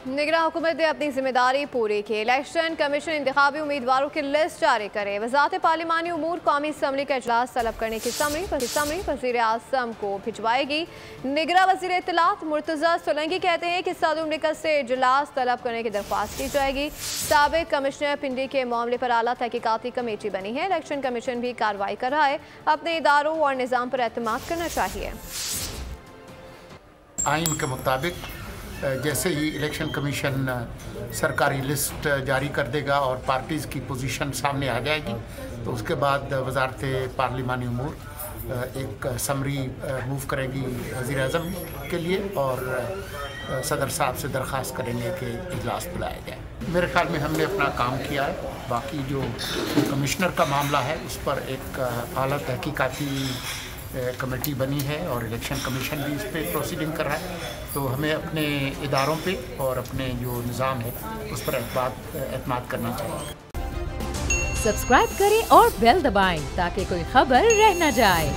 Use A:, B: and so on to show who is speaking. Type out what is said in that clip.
A: निगरां हुकूमत ने अपनी जिम्मेदारी पूरी की। इलेक्शन कमीशन इंतखाबी उम्मीदवारों की लिस्ट जारी करे। वजारत पार्लिमानी उमूर कौमी असम्बली का इजलास तलब करने की समरी वज़ीर आज़म को भिजवाएगी। निगरां वज़ीर इत्तलात मुर्तज़ा सोलंकी कहते हैं कि सदर मुमलिकत से इजलास तलब करने की दरख्वास्त की जाएगी। साबिक कमिश्नर पिंडी के मामले पर आला तहकीकाती कमेटी बनी है। इलेक्शन कमीशन भी कार्रवाई कर रहा है। अपने इदारों और निज़ाम पर एतमाद करना चाहिए।
B: आइन के मुताबिक जैसे ही इलेक्शन कमीशन सरकारी लिस्ट जारी कर देगा और पार्टीज़ की पोजीशन सामने आ जाएगी तो उसके बाद वजारत पार्लिमानी उमूर एक समरी मूव करेगी वज़ीर आज़म के लिए और सदर साहब से दरख्वास्त करेंगे कि इजलास बुलाया जाए। मेरे ख्याल में हमने अपना काम किया है। बाकी जो कमिश्नर का मामला है उस पर एक आला तहकीकाती कमेटी बनी है और इलेक्शन कमीशन भी इस पर प्रोसीडिंग कर रहा है। तो हमें अपने इदारों पे और अपने जो निज़ाम है उस पर एतमाद करना चाहिए।
C: सब्सक्राइब करें और बेल दबाएं ताकि कोई खबर रह न जाए।